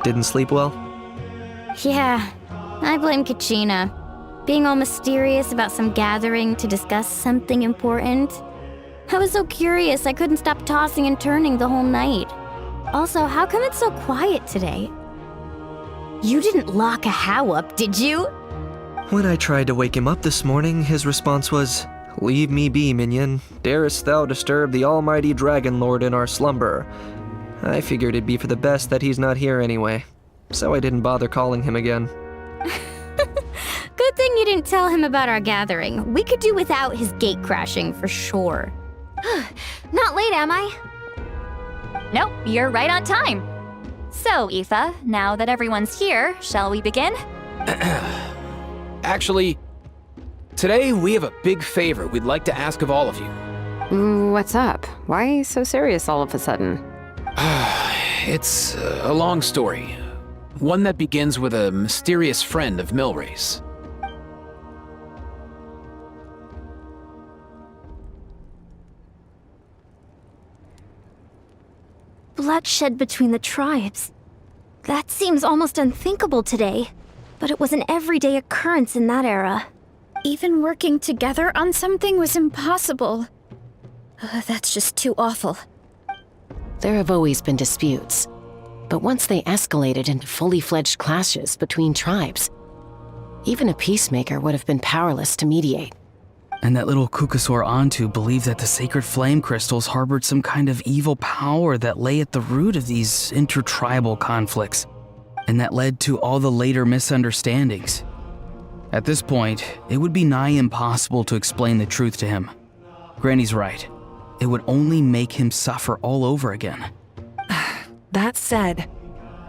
Didn't sleep well? Yeah, I blame Kachina. Being all mysterious about some gathering to discuss something important. I was so curious I couldn't stop tossing and turning the whole night. Also, how come it's so quiet today? You didn't lock a How up, did you? When I tried to wake him up this morning, his response was, "Leave me be, minion. Darest thou disturb the almighty Dragon Lord in our slumber?" I figured it'd be for the best that he's not here anyway, so I didn't bother calling him again. Good thing you didn't tell him about our gathering. We could do without his gate crashing for sure. Not late, am I? Nope, you're right on time. So, Aoife, now that everyone's here, shall we begin? Actually, today we have a big favor we'd like to ask of all of you. What's up? Why so serious all of a sudden? It's a long story. One that begins with a mysterious friend of Milray's. Bloodshed between the tribes. That seems almost unthinkable today, but it was an everyday occurrence in that era. Even working together on something was impossible. That's just too awful. There have always been disputes, but once they escalated into fully fledged clashes between tribes, even a peacemaker would have been powerless to mediate. And that little Kukasaur Antu believed that the sacred flame crystals harbored some kind of evil power that lay at the root of these intertribal conflicts, and that led to all the later misunderstandings. At this point, it would be nigh impossible to explain the truth to him. Granny's right. It would only make him suffer all over again. That said,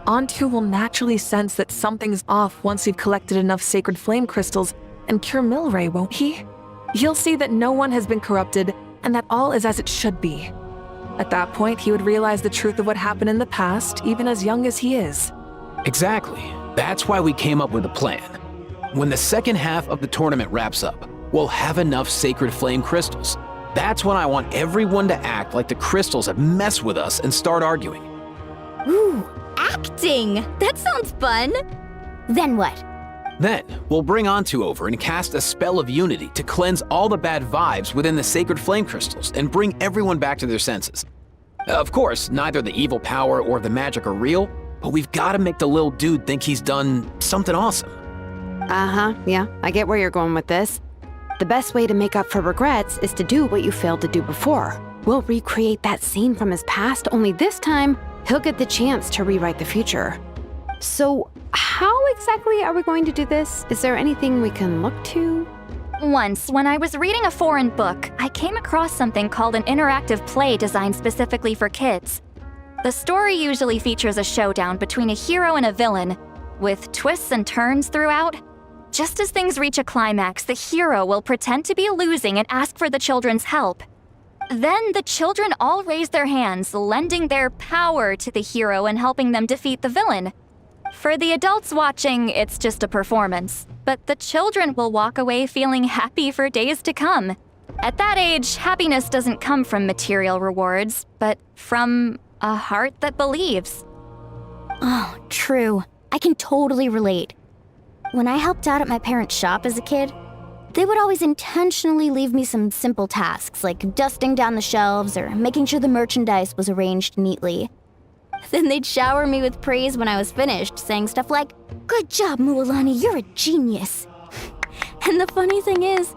Antu will naturally sense that something's off once you've collected enough sacred flame crystals and cure Milray, won't he? He'll see that no one has been corrupted and that all is as it should be. At that point, he would realize the truth of what happened in the past, even as young as he is. Exactly. That's why we came up with a plan. When the second half of the tournament wraps up, we'll have enough sacred flame crystals. That's when I want everyone to act like the crystals have messed with us and start arguing. Ooh, acting! That sounds fun! Then what? Then, we'll bring Antu over and cast a spell of unity to cleanse all the bad vibes within the sacred flame crystals and bring everyone back to their senses. Of course, neither the evil power or the magic are real, but we've got to make the little dude think he's done something awesome. Yeah, I get where you're going with this. The best way to make up for regrets is to do what you failed to do before. We'll recreate that scene from his past, only this time, he'll get the chance to rewrite the future. So, how exactly are we going to do this? Is there anything we can look to? Once, when I was reading a foreign book, I came across something called an interactive play designed specifically for kids. The story usually features a showdown between a hero and a villain, with twists and turns throughout. Just as things reach a climax, the hero will pretend to be losing and ask for the children's help. Then the children all raise their hands, lending their power to the hero and helping them defeat the villain. For the adults watching, it's just a performance, but the children will walk away feeling happy for days to come. At that age, happiness doesn't come from material rewards, but from a heart that believes. Oh, true. I can totally relate. When I helped out at my parents' shop as a kid, they would always intentionally leave me some simple tasks like dusting down the shelves or making sure the merchandise was arranged neatly. Then they'd shower me with praise when I was finished, saying stuff like, "Good job, Mualani, you're a genius." And the funny thing is,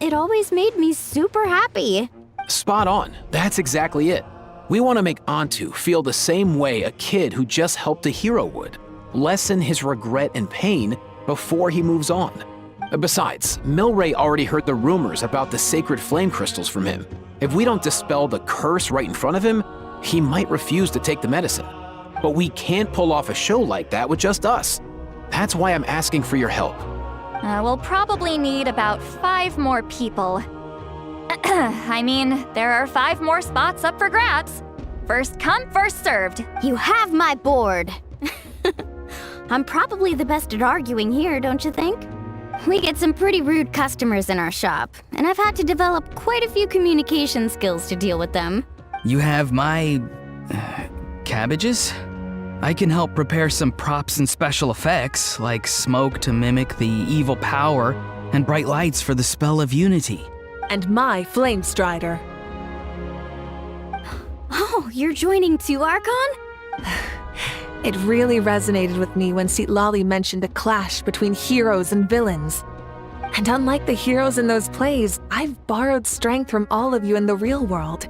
it always made me super happy. Spot on. That's exactly it. We want to make Antu feel the same way a kid who just helped a hero would. Lessen his regret and pain before he moves on. Besides, Milray already heard the rumors about the sacred flame crystals from him. If we don't dispel the curse right in front of him, he might refuse to take the medicine. But we can't pull off a show like that with just us. That's why I'm asking for your help. We'll probably need about 5 more people. I mean, there are 5 more spots up for grabs. First come, first served. You have my board. I'm probably the best at arguing here, don't you think? We get some pretty rude customers in our shop, and I've had to develop quite a few communication skills to deal with them. You have my... cabbages? I can help prepare some props and special effects, like smoke to mimic the evil power and bright lights for the spell of unity. And my Flame Strider. Oh, you're joining too, Archon? It really resonated with me when Lali mentioned a clash between heroes and villains. And unlike the heroes in those plays, I've borrowed strength from all of you in the real world.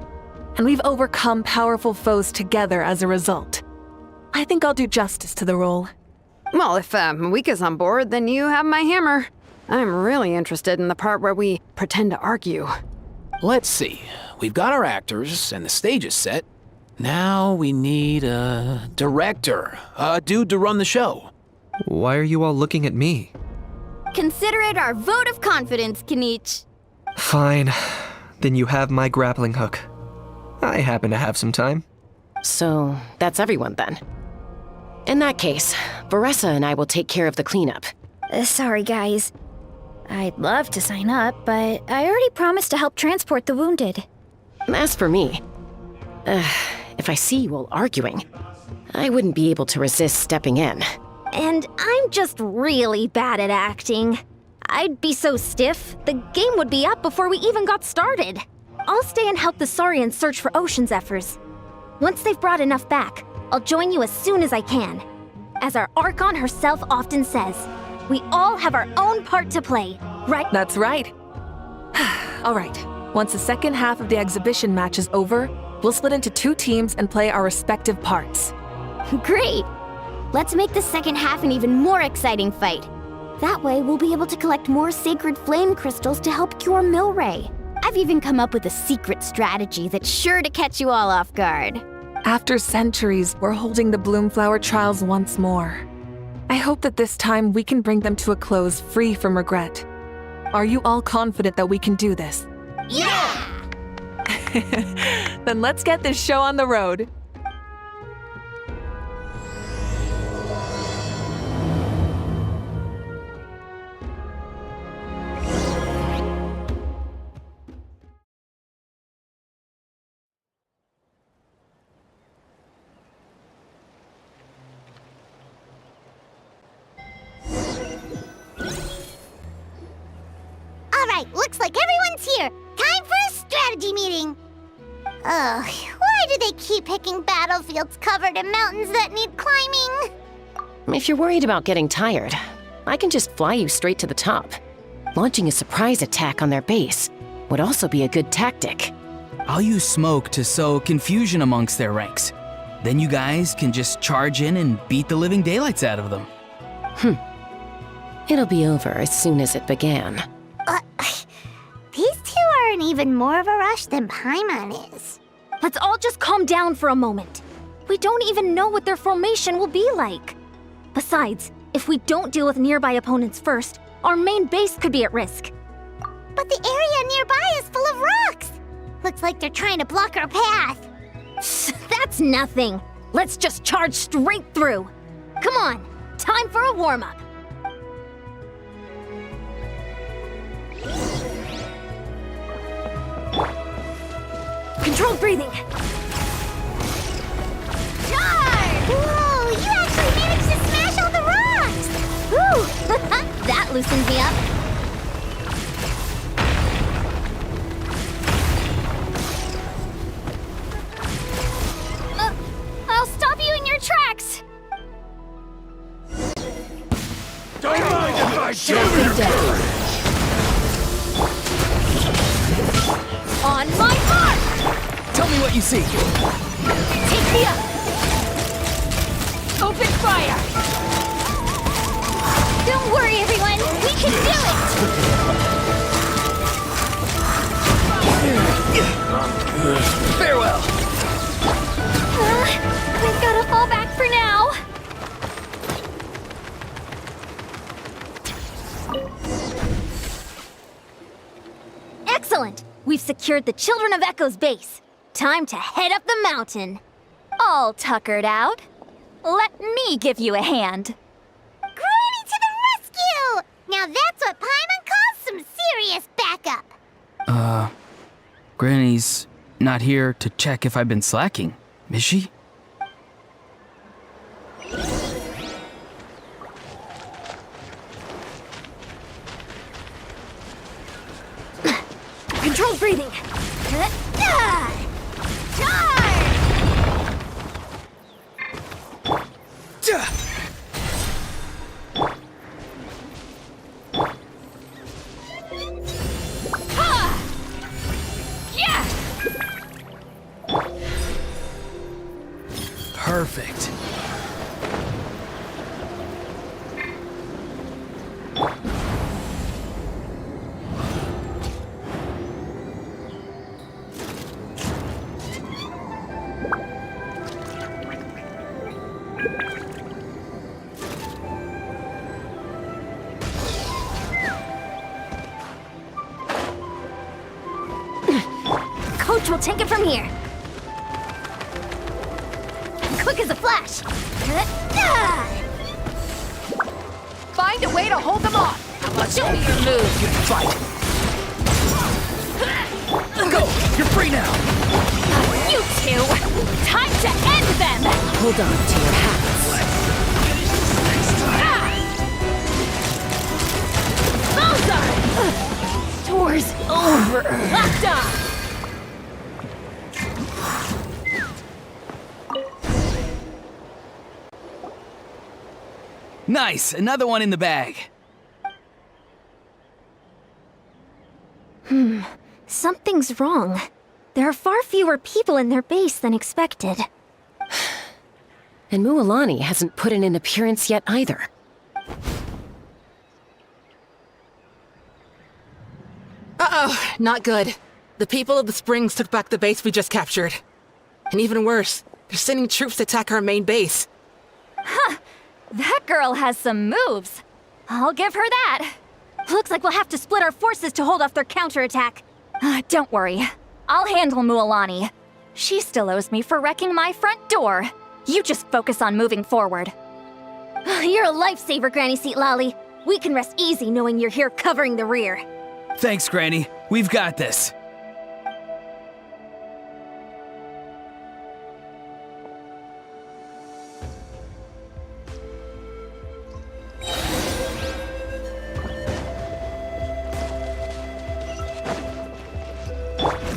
And we've overcome powerful foes together as a result. I think I'll do justice to the role. Well, if Mika's on board, then you have my hammer. I'm really interested in the part where we pretend to argue. Let's see. We've got our actors and the stage is set. Now we need a director, a dude to run the show. Why are you all looking at me? Consider it our vote of confidence, Kanich. Fine. Then you have my grappling hook. I happen to have some time. So, that's everyone then. In that case, Varessa and I will take care of the cleanup. Sorry, guys. I'd love to sign up, but I already promised to help transport the wounded. As for me, if I see you all arguing, I wouldn't be able to resist stepping in. And I'm just really bad at acting. I'd be so stiff, the game would be up before we even got started. I'll stay and help the Saurians search for Ocean Zephyrs. Once they've brought enough back, I'll join you as soon as I can. As our Archon herself often says, we all have our own part to play, right? That's right. All right, once the second half of the exhibition match is over, we'll split into 2 teams and play our respective parts. Great! Let's make the second half an even more exciting fight. That way, we'll be able to collect more sacred flame crystals to help cure Milray. I've even come up with a secret strategy that's sure to catch you all off guard. After centuries, we're holding the Bloomflower trials once more. I hope that this time we can bring them to a close free from regret. Are you all confident that we can do this? Yeah! Then let's get this show on the road. Alright, looks like everyone's here. Time for a strategy meeting. Ugh, why do they keep picking battlefields covered in mountains that need climbing? If you're worried about getting tired, I can just fly you straight to the top. Launching a surprise attack on their base would also be a good tactic. I'll use smoke to sow confusion amongst their ranks. Then you guys can just charge in and beat the living daylights out of them. It'll be over as soon as it began. These two are in even more of a rush than Paimon is. Let's all just calm down for a moment. We don't even know what their formation will be like. Besides, if we don't deal with nearby opponents first, our main base could be at risk. But the area nearby is full of rocks. Looks like they're trying to block our path. That's nothing. Let's just charge straight through. Come on, time for a warm-up. Controlled breathing. Charge! Whoa, you actually managed to smash all the rocks! Whew, that loosens me up. I'll stop you in your tracks. Don't mind if I show you courage! On my mark! Tell me what you see. Take me up! Open fire! Don't worry, everyone. We can do it! Farewell. We've got to fall back for now. Excellent! We've secured the Children of Echo's base. Time to head up the mountain. All tuckered out. Let me give you a hand. Granny to the rescue! Now that's what Paimon calls some serious backup. Granny's not here to check if I've been slacking, is she? Controlled breathing. Perfect. Coach will take it from here. Quick as a flash. Find a way to hold them off. Show me your move. Good fight. Go! You're free now! You two! Time to end them! Hold on to your hats. Tour's over. Locked on! Nice! Another one in the bag. Something's wrong. There are far fewer people in their base than expected. And Mualani hasn't put in an appearance yet either. Uh-oh, not good. The people of the Springs took back the base we just captured. And even worse, they're sending troops to attack our main base. That girl has some moves. I'll give her that. Looks like we'll have to split our forces to hold off their counterattack. Don't worry. I'll handle Mualani. She still owes me for wrecking my front door. You just focus on moving forward. You're a lifesaver, Granny Seat Lolly. We can rest easy knowing you're here covering the rear. Thanks, Granny. We've got this.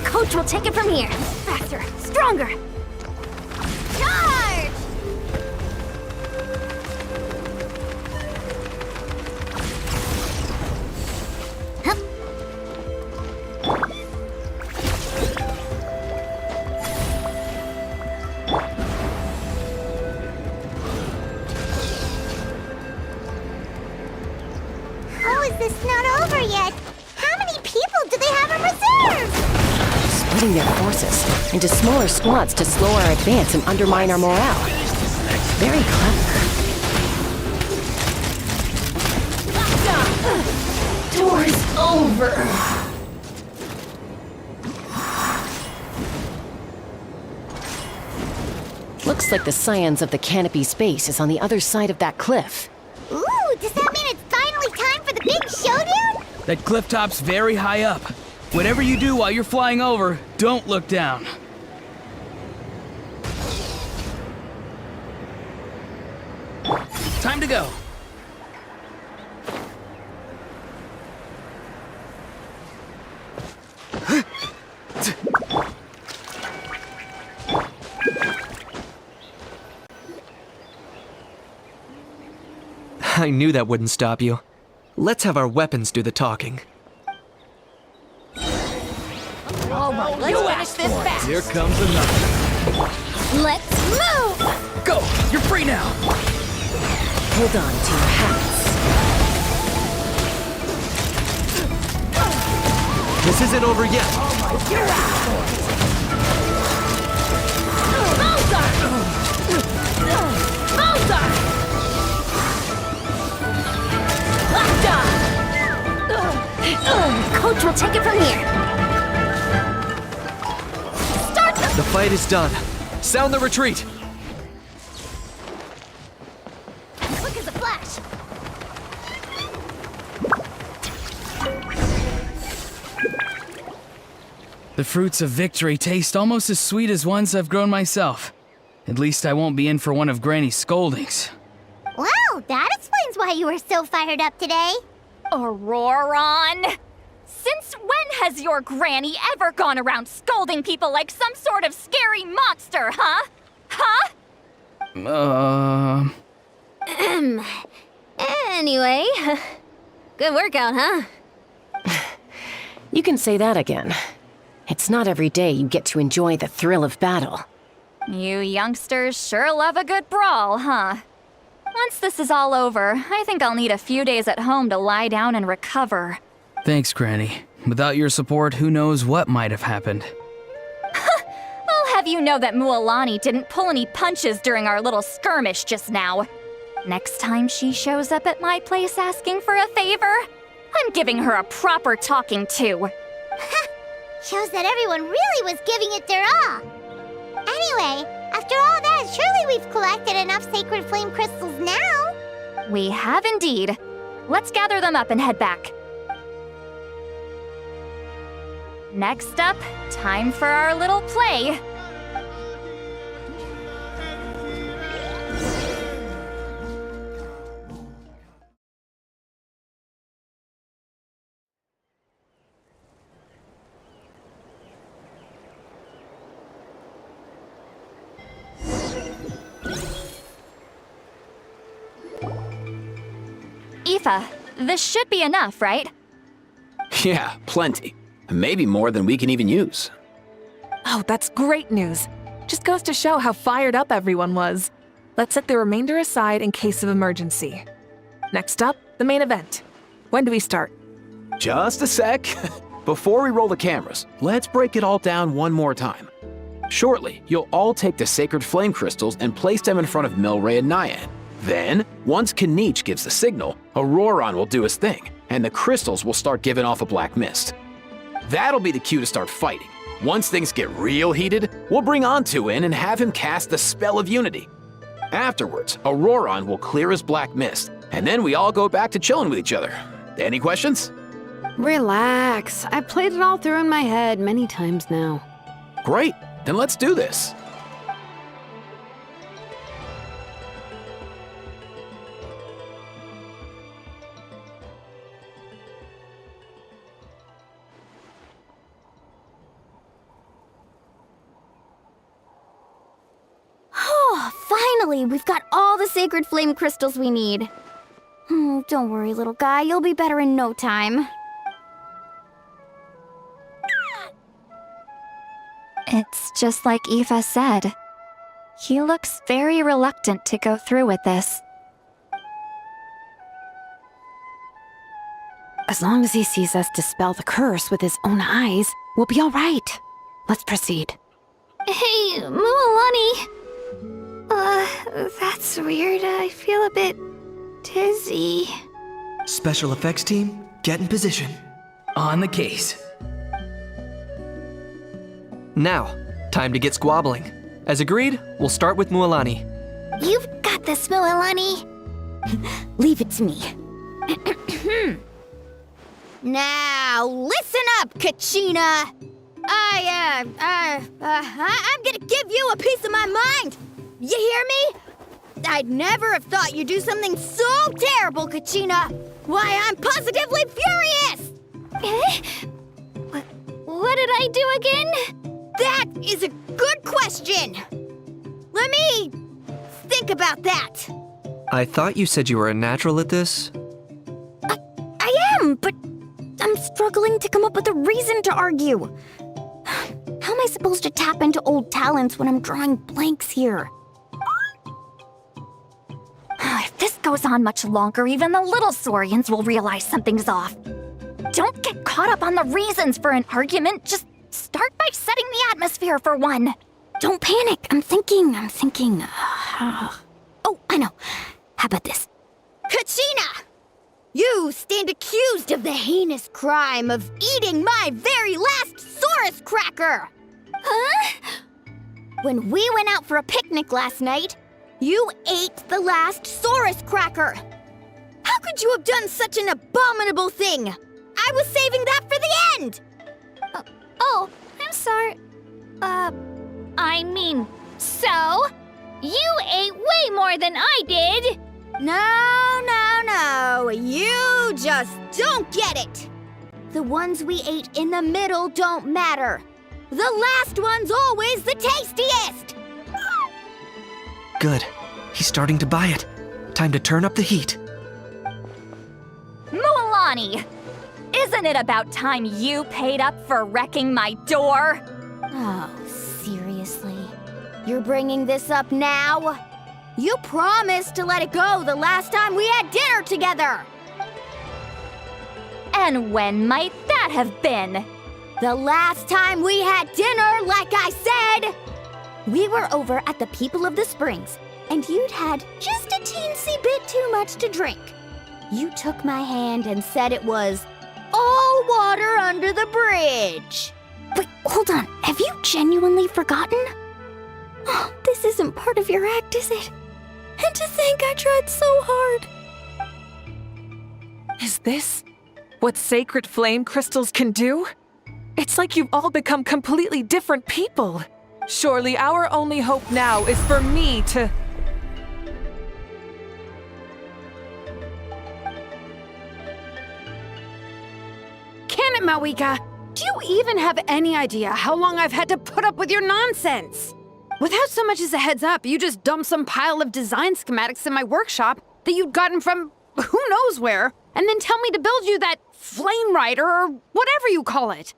Coach will take it from here. Faster, stronger. Charge! Oh, is this not over yet? How many people do they have in reserve? Splitting their forces into smaller squads to slow our advance and undermine our morale. Very clever. Door's over. Looks like the scions of the Canopy Space is on the other side of that cliff. Ooh, does that mean it's finally time for the big showdown? That cliff top's very high up. Whatever you do while you're flying over, don't look down. Time to go. I knew that wouldn't stop you. Let's have our weapons do the talking. Let's finish this fast. Here comes another. Let's move! Go! You're free now! Hold on to your hats. This isn't over yet. Coach will take it from here. The fight is done. Sound the retreat. Quick as a flash. The fruits of victory taste almost as sweet as ones I've grown myself. At least I won't be in for one of Granny's scoldings. Well, that explains why you were so fired up today. Auroron! Since when has your granny ever gone around scolding people like some sort of scary monster, huh? Huh? Anyway, good workout, huh? You can say that again. It's not every day you get to enjoy the thrill of battle. You youngsters sure love a good brawl, huh? Once this is all over, I think I'll need a few days at home to lie down and recover. Thanks, Granny. Without your support, who knows what might have happened. I'll have you know that Mualani didn't pull any punches during our little skirmish just now. Next time she shows up at my place asking for a favor, I'm giving her a proper talking to. Shows that everyone really was giving it their all. Anyway, after all that, surely we've collected enough sacred flame crystals now. We have indeed. Let's gather them up and head back. Next up, time for our little play. Aoife, this should be enough, right? Yeah, plenty. Maybe more than we can even use. Oh, that's great news. Just goes to show how fired up everyone was. Let's set the remainder aside in case of emergency. Next up, the main event. When do we start? Just a sec. Before we roll the cameras, let's break it all down one more time. Shortly, you'll all take the sacred flame crystals and place them in front of Milray and Nyan. Then, once Kanich gives the signal, Auroron will do his thing, and the crystals will start giving off a black mist. That'll be the cue to start fighting. Once things get real heated, we'll bring Antu in and have him cast the Spell of Unity. Afterwards, Auroron will clear his black mist, and then we all go back to chilling with each other. Any questions? Relax. I've played it all through in my head many times now. Great, then let's do this. Finally, we've got all the sacred flame crystals we need. Don't worry, little guy. You'll be better in no time. It's just like Aoife said. He looks very reluctant to go through with this. As long as he sees us dispel the curse with his own eyes, we'll be all right. Let's proceed. Hey, Mualani. That's weird. I feel a bit dizzy. Special effects team, get in position. On the case. Now, time to get squabbling. As agreed, we'll start with Mualani. You've got this, Mualani. Leave it to me. Now, listen up, Kachina. I'm gonna give you a piece of my mind. You hear me? I'd never have thought you'd do something so terrible, Kachina. Why, I'm positively furious! What did I do again? That is a good question. Let me think about that. I thought you said you were a natural at this. I am, but I'm struggling to come up with a reason to argue. How am I supposed to tap into old talents when I'm drawing blanks here? If this goes on much longer, even the little Saurians will realize something's off. Don't get caught up on the reasons for an argument. Just start by setting the atmosphere for one. Don't panic. I'm thinking. Oh, I know. How about this? Kachina! You stand accused of the heinous crime of eating my very last Saurus cracker! Huh? When we went out for a picnic last night, you ate the last Saurus cracker! How could you have done such an abominable thing? I was saving that for the end! Oh, I'm sorry. I mean, so? You ate way more than I did! No. You just don't get it! The ones we ate in the middle don't matter. The last one's always the tastiest! Good. He's starting to buy it. Time to turn up the heat. Mualani! Isn't it about time you paid up for wrecking my door? Oh, seriously? You're bringing this up now? You promised to let it go the last time we had dinner together! And when might that have been? The last time we had dinner, like I said! We were over at the People of the Springs, and you'd had just a teensy bit too much to drink. You took my hand and said it was all water under the bridge. Wait, hold on. Have you genuinely forgotten? Oh, this isn't part of your act, is it? And to think I tried so hard. Is this what sacred flame crystals can do? It's like you've all become completely different people. Surely our only hope now is for me to... Can it, Mawika? Do you even have any idea how long I've had to put up with your nonsense? Without so much as a heads up, you just dumped some pile of design schematics in my workshop that you'd gotten from who knows where, and then tell me to build you that flame rider or whatever you call it.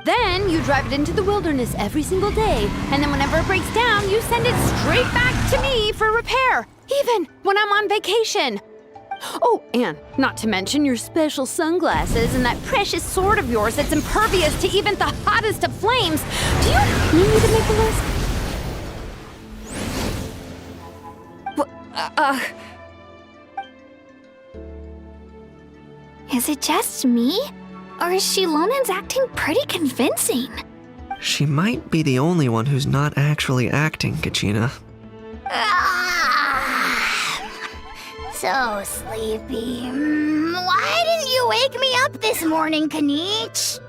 Then you drive it into the wilderness every single day, and then whenever it breaks down, you send it straight back to me for repair, even when I'm on vacation. Oh, and not to mention your special sunglasses and that precious sword of yours that's impervious to even the hottest of flames. Do you need me to make a list? Is it just me? Or is Shilonen's acting pretty convincing? She might be the only one who's not actually acting, Kachina. So sleepy. Why didn't you wake me up this morning, Kanich?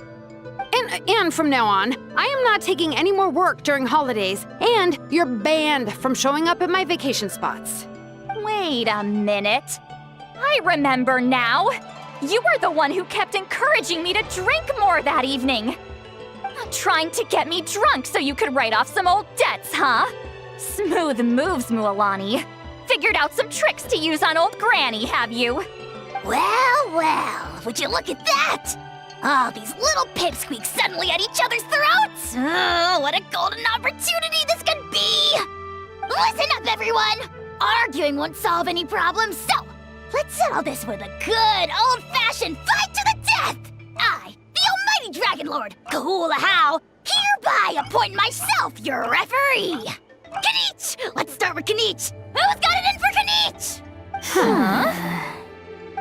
And from now on, I am not taking any more work during holidays, and you're banned from showing up at my vacation spots. Wait a minute. I remember now. You were the one who kept encouraging me to drink more that evening. Trying to get me drunk so you could write off some old debts, huh? Smooth moves, Mualani. Figured out some tricks to use on old Granny, have you? Well, would you look at that? Oh, these little pipsqueaks suddenly at each other's throats! Oh, what a golden opportunity this could be! Listen up, everyone! Arguing won't solve any problems, so let's settle this with a good old-fashioned fight to the death! I, the almighty Dragon Lord, Kahula, hereby appoint myself your referee! Kanich! Let's start with Kanich! Who's got it in for Kanich? Huh?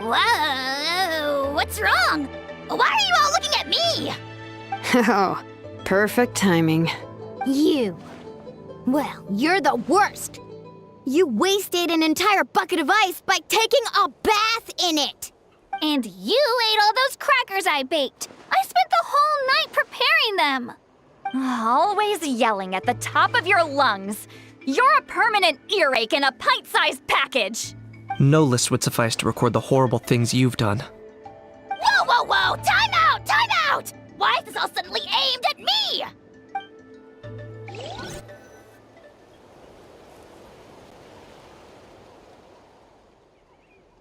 Whoa, what's wrong? Why are you all looking at me? Oh, perfect timing. You. Well, you're the worst. You wasted an entire bucket of ice by taking a bath in it. And you ate all those crackers I baked. I spent the whole night preparing them. Always yelling at the top of your lungs. You're a permanent earache in a pint-sized package. No list would suffice to record the horrible things you've done. Whoa! Time out! Why is this all suddenly aimed at me?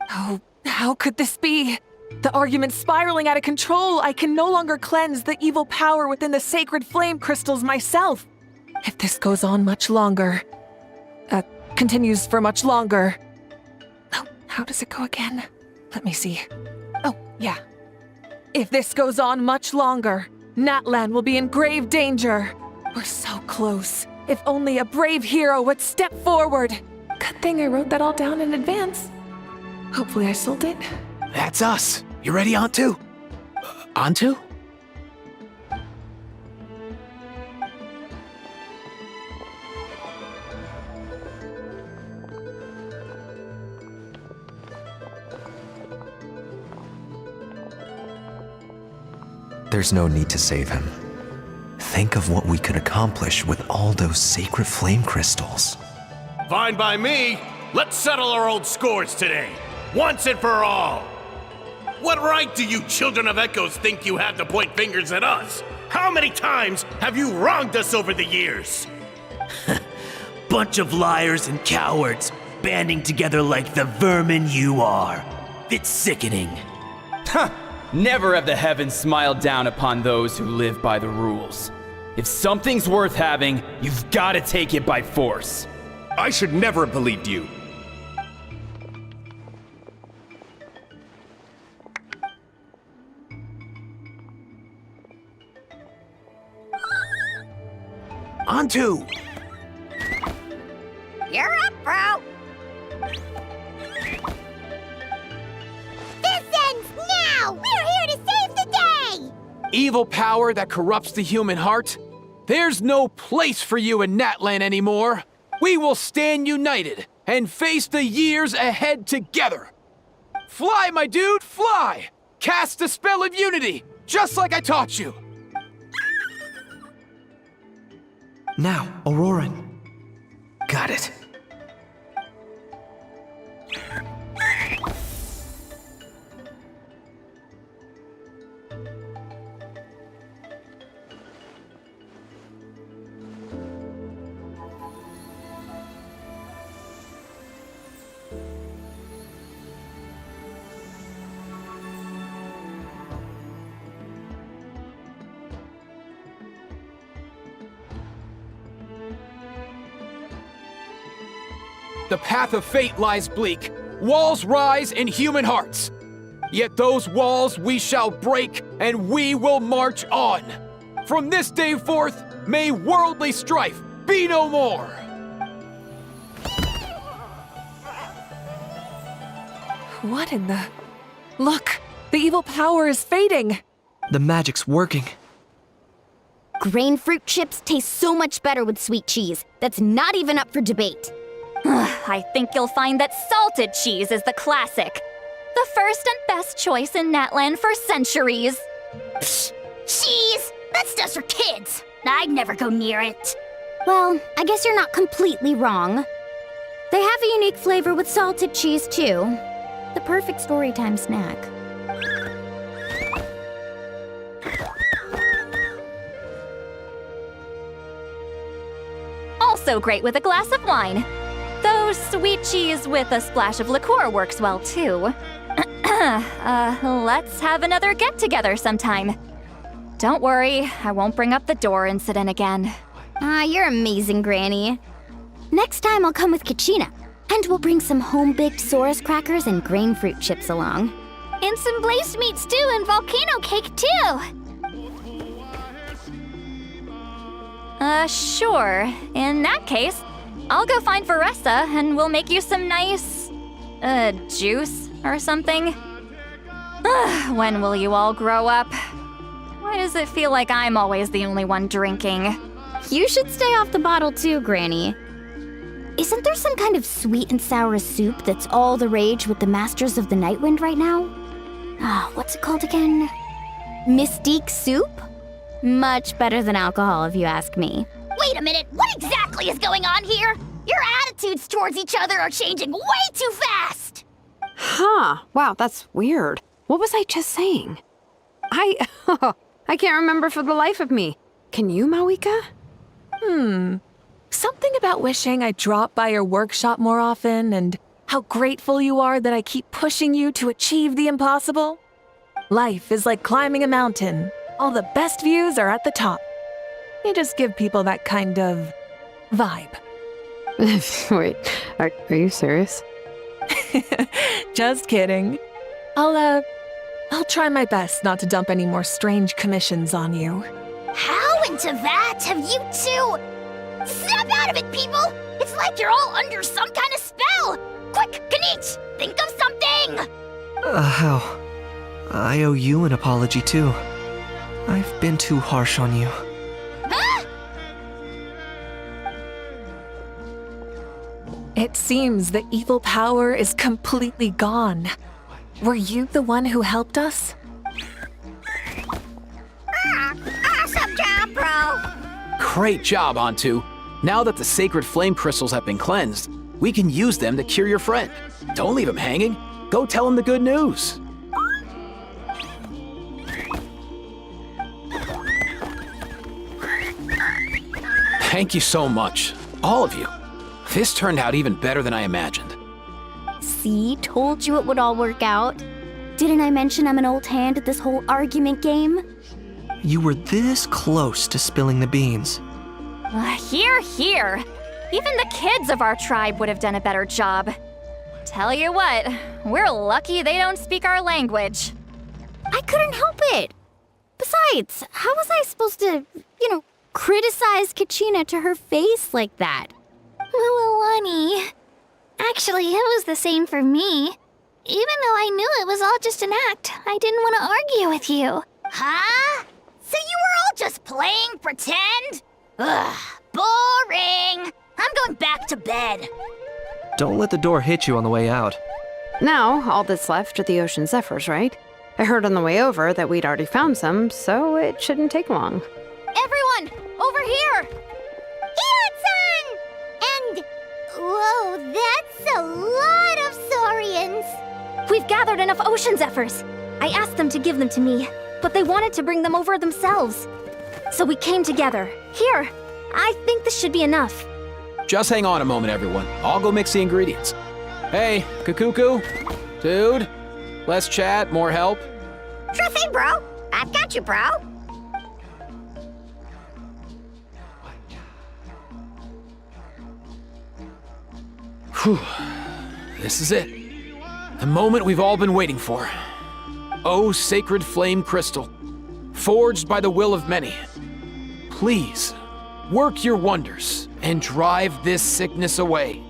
Oh, how could this be? The argument's spiraling out of control. I can no longer cleanse the evil power within the sacred flame crystals myself. If this goes on much longer, continues for much longer. Oh, how does it go again? Let me see. Oh, yeah. If this goes on much longer, Natlan will be in grave danger. We're so close. If only a brave hero would step forward. Good thing I wrote that all down in advance. Hopefully I sold it. That's us. You ready, Antu? Antu? There's no need to save him. Think of what we could accomplish with all those sacred flame crystals. Fine by me. Let's settle our old scores today. Once and for all. What right do you children of Echoes think you have to point fingers at us? How many times have you wronged us over the years? Bunch of liars and cowards, banding together like the vermin you are. It's sickening. Huh! Never have the heavens smiled down upon those who live by the rules. If something's worth having, you've gotta take it by force. I should never have believed you. Onto! You're up, bro! This ends now! We're here to save the day! Evil power that corrupts the human heart? There's no place for you in Natlan anymore. We will stand united and face the years ahead together. Fly, my dude, fly! Cast the spell of unity, just like I taught you. Now, Auroran. Got it. The path of fate lies bleak. Walls rise in human hearts. Yet those walls we shall break, and we will march on. From this day forth, may worldly strife be no more. What in the... Look! The evil power is fading! The magic's working. Grain fruit chips taste so much better with sweet cheese. That's not even up for debate. I think you'll find that salted cheese is the classic. The first and best choice in Natlan for centuries. Psh, cheese! That stuff's for kids. I'd never go near it. Well, I guess you're not completely wrong. They have a unique flavor with salted cheese, too. The perfect storytime snack. Also great with a glass of wine. Though sweet cheese with a splash of liqueur works well, too. Let's have another get-together sometime. Don't worry, I won't bring up the door incident again. You're amazing, Granny. Next time I'll come with Kachina, and we'll bring some home-baked Saurus crackers and grain fruit chips along. And some blaze meat stew and volcano cake, too! Sure. In that case, I'll go find Varessa and we'll make you some nice, juice or something. When will you all grow up? Why does it feel like I'm always the only one drinking? You should stay off the bottle too, Granny. Isn't there some kind of sweet and sour soup that's all the rage with the Masters of the Nightwind right now? What's it called again? Mystique soup? Much better than alcohol, if you ask me. Wait a minute, what exactly is going on here? Your attitudes towards each other are changing way too fast! Huh. Wow, that's weird. What was I just saying? I can't remember for the life of me. Can you, Mawika? Something about wishing I dropped by your workshop more often and how grateful you are that I keep pushing you to achieve the impossible. Life is like climbing a mountain. All the best views are at the top. You just give people that kind of vibe. Wait, are you serious? Just kidding. I'll try my best not to dump any more strange commissions on you. How into that have you two? Snap out of it, people! It's like you're all under some kind of spell! Quick, Kanich, think of something! How? I owe you an apology, too. I've been too harsh on you. Huh? It seems the evil power is completely gone. Were you the one who helped us? Awesome job, bro! Great job, Ontu. Now that the sacred flame crystals have been cleansed, we can use them to cure your friend. Don't leave him hanging. Go tell him the good news. Thank you so much. All of you. This turned out even better than I imagined. See, told you it would all work out. Didn't I mention I'm an old hand at this whole argument game? You were this close to spilling the beans. Hear, hear. Even the kids of our tribe would have done a better job. Tell you what, we're lucky they don't speak our language. I couldn't help it. Besides, how was I supposed to, criticize Kachina to her face like that? Muawani. Actually, it was the same for me. Even though I knew it was all just an act, I didn't want to argue with you. Huh? So you were all just playing pretend? Ugh, boring. I'm going back to bed. Don't let the door hit you on the way out. Now, all that's left are the ocean zephyrs, right? I heard on the way over that we'd already found some, so it shouldn't take long. Everyone, over here! Ian-san! And... whoa, that's a lot of saurians. We've gathered enough ocean zephyrs. I asked them to give them to me, but they wanted to bring them over themselves. So we came together. Here, I think this should be enough. Just hang on a moment, everyone. I'll go mix the ingredients. Hey, Kakuku? Dude? Less chat, more help? Sure thing, bro. I've got you, bro. Whew. This is it. The moment we've all been waiting for. Oh, sacred flame crystal, forged by the will of many. Please, work your wonders and drive this sickness away.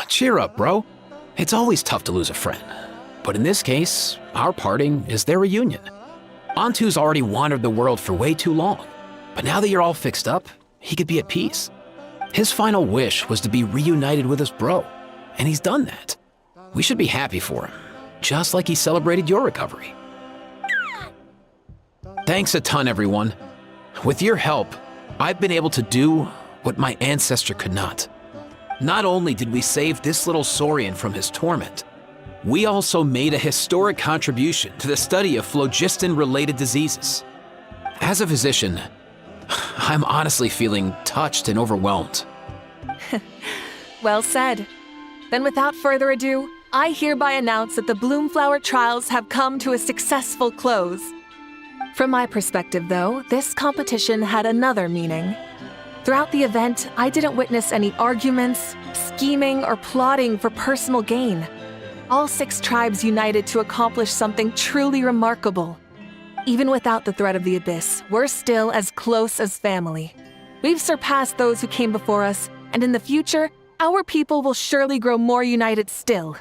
Cheer up, bro. It's always tough to lose a friend. But in this case, our parting is their reunion. Antu's already wandered the world for way too long. But now that you're all fixed up, he could be at peace. His final wish was to be reunited with his bro, and he's done that. We should be happy for him, just like he celebrated your recovery. Thanks a ton, everyone. With your help, I've been able to do what my ancestor could not. Not only did we save this little saurian from his torment, We also made a historic contribution to the study of phlogiston-related diseases. As a physician, I'm honestly feeling touched and overwhelmed. Well said. Then without further ado, I hereby announce that the Bloomflower trials have come to a successful close. From my perspective, though, this competition had another meaning. Throughout the event, I didn't witness any arguments, scheming, or plotting for personal gain. All 6 tribes united to accomplish something truly remarkable. Even without the threat of the Abyss, we're still as close as family. We've surpassed those who came before us, and in the future, our people will surely grow more united still.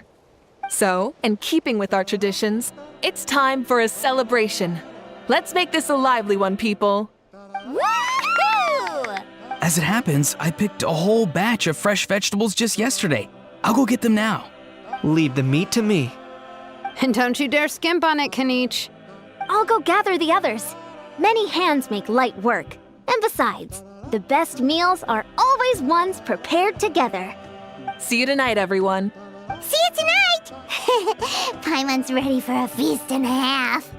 So, in keeping with our traditions, it's time for a celebration. Let's make this a lively one, people. Woohoo! As it happens, I picked a whole batch of fresh vegetables just yesterday. I'll go get them now. Leave the meat to me. And don't you dare skimp on it, Kanich. I'll go gather the others. Many hands make light work. And besides, the best meals are always ones prepared together. See you tonight, everyone. See you tonight! Paimon's ready for a feast and a half.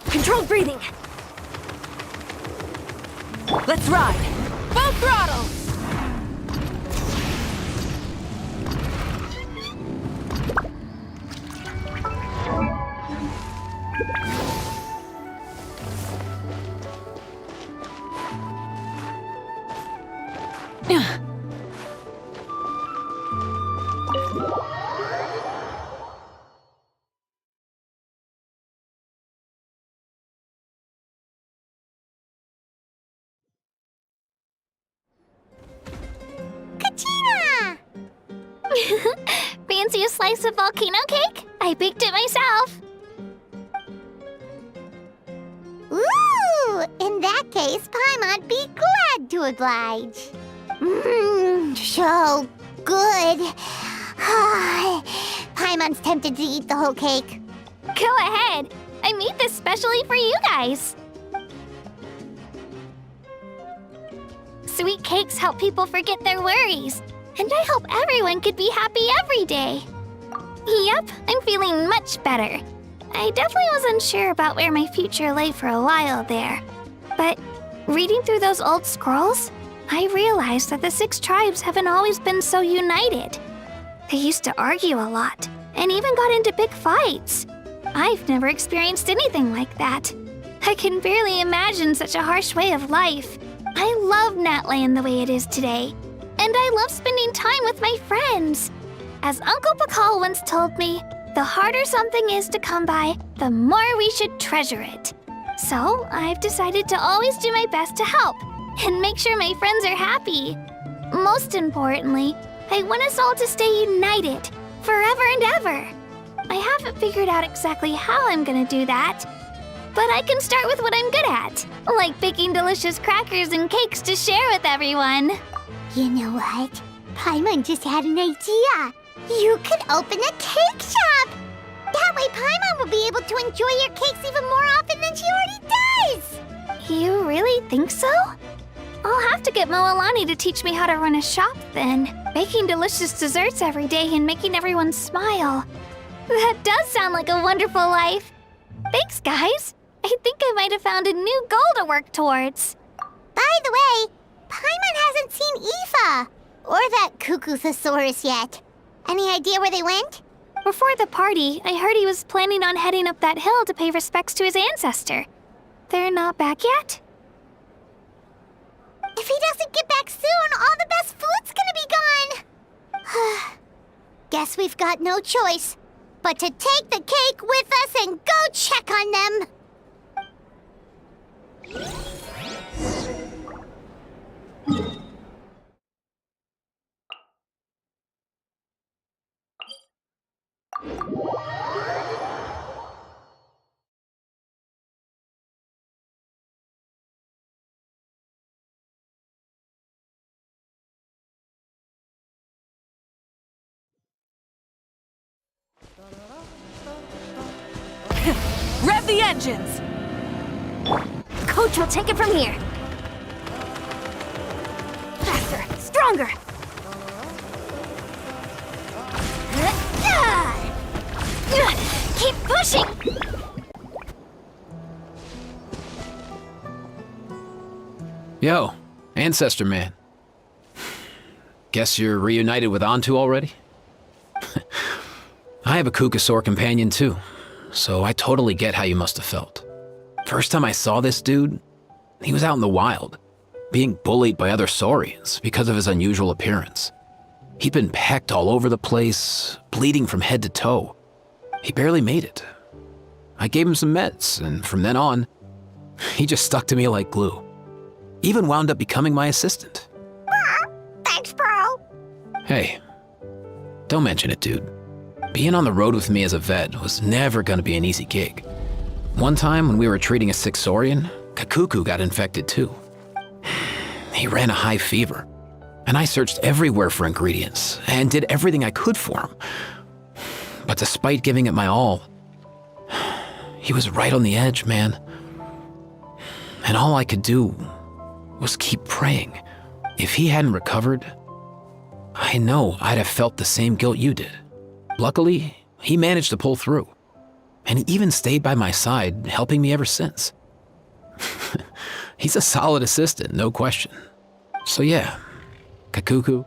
Controlled breathing. Let's ride. Full throttle. Katina! Fancy a slice of volcano cake? I baked it myself. Ooh! In that case, Paimon'd be glad to oblige. Mmm, so good. Paimon's tempted to eat the whole cake. Go ahead. I made this specially for you guys. Sweet cakes help people forget their worries. And I hope everyone could be happy every day. Yep, I'm feeling much better. I definitely was unsure about where my future lay for a while there. But reading through those old scrolls, I realized that the 6 tribes haven't always been so united. They used to argue a lot, and even got into big fights. I've never experienced anything like that. I can barely imagine such a harsh way of life. I love Natlan the way it is today, and I love spending time with my friends. As Uncle Pakal once told me, the harder something is to come by, the more we should treasure it. So I've decided to always do my best to help and make sure my friends are happy. Most importantly, I want us all to stay united forever and ever. I haven't figured out exactly how I'm gonna do that, but I can start with what I'm good at, like baking delicious crackers and cakes to share with everyone. You know what? Paimon just had an idea. You could open a cake shop. That way Paimon will be able to enjoy your cakes even more often than she already does. You really think so? I'll have to get Moalani to teach me how to run a shop then. Baking delicious desserts every day and making everyone smile. That does sound like a wonderful life. Thanks, guys. I think I might have found a new goal to work towards. By the way, Paimon hasn't seen Aoife or that Cuckoo-thesaurus yet. Any idea where they went? Before the party, I heard he was planning on heading up that hill to pay respects to his ancestor. They're not back yet? If he doesn't get back soon, all the best food's gonna be gone. Guess we've got no choice but to take the cake with us and go check on them. Rev the engines! Coach will take it from here. Faster, stronger. Keep pushing! Yo, Ancestor Man. Guess you're reunited with Antu already? I have a Kukasaur companion too, so I totally get how you must have felt. First time I saw this dude, he was out in the wild, being bullied by other saurians because of his unusual appearance. He'd been pecked all over the place, bleeding from head to toe. He barely made it. I gave him some meds, and from then on, he just stuck to me like glue. Even wound up becoming my assistant. Thanks, bro. Hey, don't mention it, dude. Being on the road with me as a vet was never gonna be an easy gig. One time when we were treating a sick saurian, Kakuku got infected too. He ran a high fever, and I searched everywhere for ingredients and did everything I could for him. But despite giving it my all, he was right on the edge, man. And all I could do was keep praying. If he hadn't recovered, I know I'd have felt the same guilt you did. Luckily, he managed to pull through, and he even stayed by my side, helping me ever since. He's a solid assistant, no question. So yeah, Kakuku,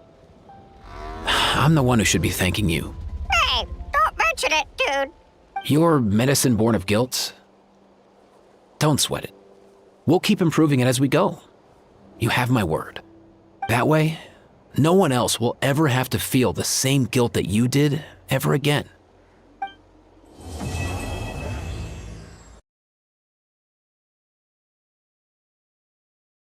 I'm the one who should be thanking you. Hey, don't mention it, dude. Your medicine born of guilt? Don't sweat it. We'll keep improving it as we go. You have my word. That way, no one else will ever have to feel the same guilt that you did ever again.